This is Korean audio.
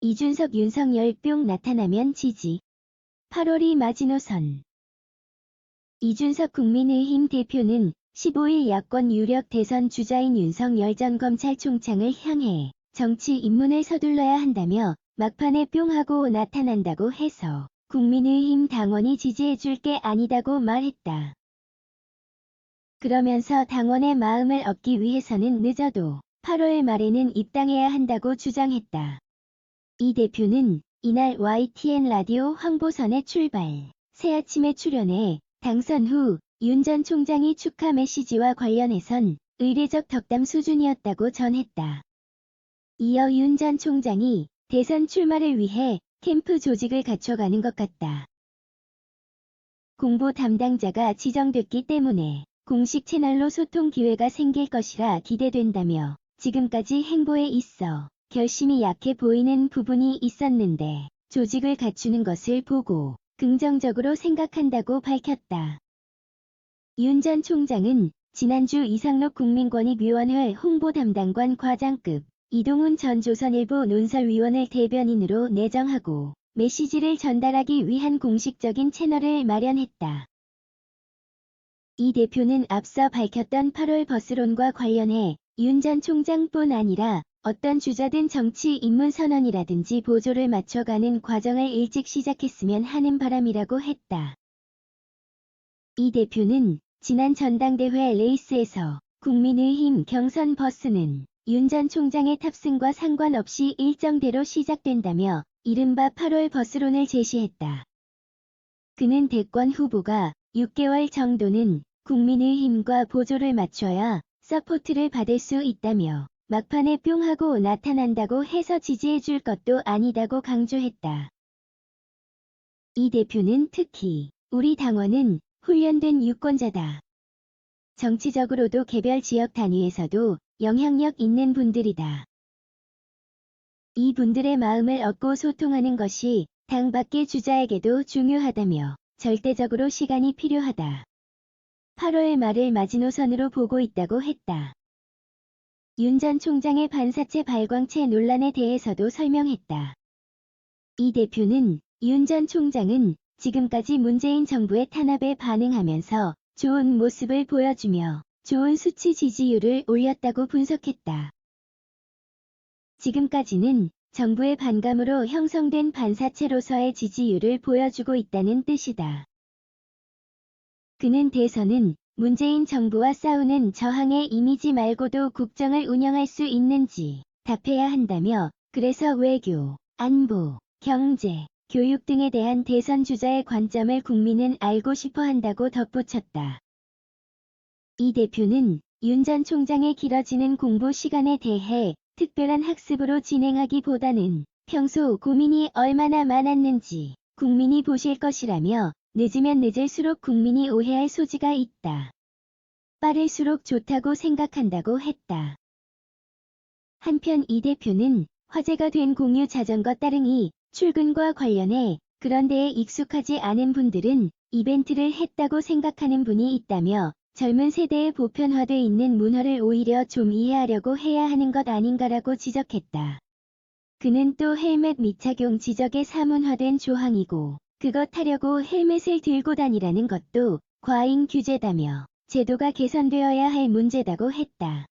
이준석 윤석열 뿅 나타나면 지지. 8월이 마지노선. 이준석 국민의힘 대표는 15일 야권 유력 대선 주자인 윤석열 전 검찰총장을 향해 정치 입문을 서둘러야 한다며 막판에 뿅 하고 나타난다고 해서 국민의힘 당원이 지지해줄 게 아니다고 말했다. 그러면서 당원의 마음을 얻기 위해서는 늦어도 8월 말에는 입당해야 한다고 주장했다. 이 대표는 이날 YTN 라디오 황보선에 출발, 새아침에 출연해 당선 후 윤 전 총장이 축하 메시지와 관련해선 의례적 덕담 수준이었다고 전했다. 이어 윤 전 총장이 대선 출마를 위해 캠프 조직을 갖춰가는 것 같다. 공보 담당자가 지정됐기 때문에 공식 채널로 소통 기회가 생길 것이라 기대된다며 지금까지 행보에 있어 결심이 약해 보이는 부분이 있었는데 조직을 갖추는 것을 보고 긍정적으로 생각한다고 밝혔다. 윤 전 총장은 지난주 이상록 국민권익위원회 홍보담당관 과장급 이동훈 전 조선일보 논설위원을 대변인으로 내정하고 메시지를 전달하기 위한 공식적인 채널을 마련했다. 이 대표는 앞서 밝혔던 8월 버스론과 관련해 윤 전 총장뿐 아니라 어떤 주자든 정치 입문 선언이라든지 보조를 맞춰가는 과정을 일찍 시작했으면 하는 바람이라고 했다. 이 대표는 지난 전당대회 레이스에서 국민의힘 경선 버스는 윤 전 총장의 탑승과 상관없이 일정대로 시작된다며 이른바 8월 버스론을 제시했다. 그는 대권 후보가 6개월 정도는 국민의힘과 보조를 맞춰야 서포트를 받을 수 있다며 막판에 뿅 하고 나타난다고 해서 지지해줄 것도 아니다고 강조했다. 이 대표는 특히 우리 당원은 훈련된 유권자다. 정치적으로도 개별 지역 단위에서도 영향력 있는 분들이다. 이 분들의 마음을 얻고 소통하는 것이 당 밖의 주자에게도 중요하다며 절대적으로 시간이 필요하다. 8월 말을 마지노선으로 보고 있다고 했다. 윤 전 총장의 반사체 발광체 논란에 대해서도 설명했다. 이 대표는 윤 전 총장은 지금까지 문재인 정부의 탄압에 반응하면서 좋은 모습을 보여주며 좋은 수치 지지율을 올렸다고 분석했다. 지금까지는 정부의 반감으로 형성된 반사체로서의 지지율을 보여주고 있다는 뜻이다. 그는 대선은 문재인 정부와 싸우는 저항의 이미지 말고도 국정을 운영할 수 있는지 답해야 한다며 그래서 외교, 안보, 경제, 교육 등에 대한 대선 주자의 관점을 국민은 알고 싶어 한다고 덧붙였다. 이 대표는 윤 전 총장의 길어지는 공보 시간에 대해 특별한 학습으로 진행하기보다는 평소 고민이 얼마나 많았는지 국민이 보실 것이라며 늦으면 늦을수록 국민이 오해할 소지가 있다. 빠를수록 좋다고 생각한다고 했다. 한편 이 대표는 화제가 된 공유 자전거 따릉이 출근과 관련해 그런 데에 익숙하지 않은 분들은 이벤트를 했다고 생각하는 분이 있다며 젊은 세대에 보편화돼 있는 문화를 오히려 좀 이해하려고 해야 하는 것 아닌가라고 지적했다. 그는 또 헬멧 미착용 지적에 사문화된 조항이고 그것 타려고 헬멧을 들고 다니라는 것도 과잉 규제다며 제도가 개선되어야 할 문제다고 했다.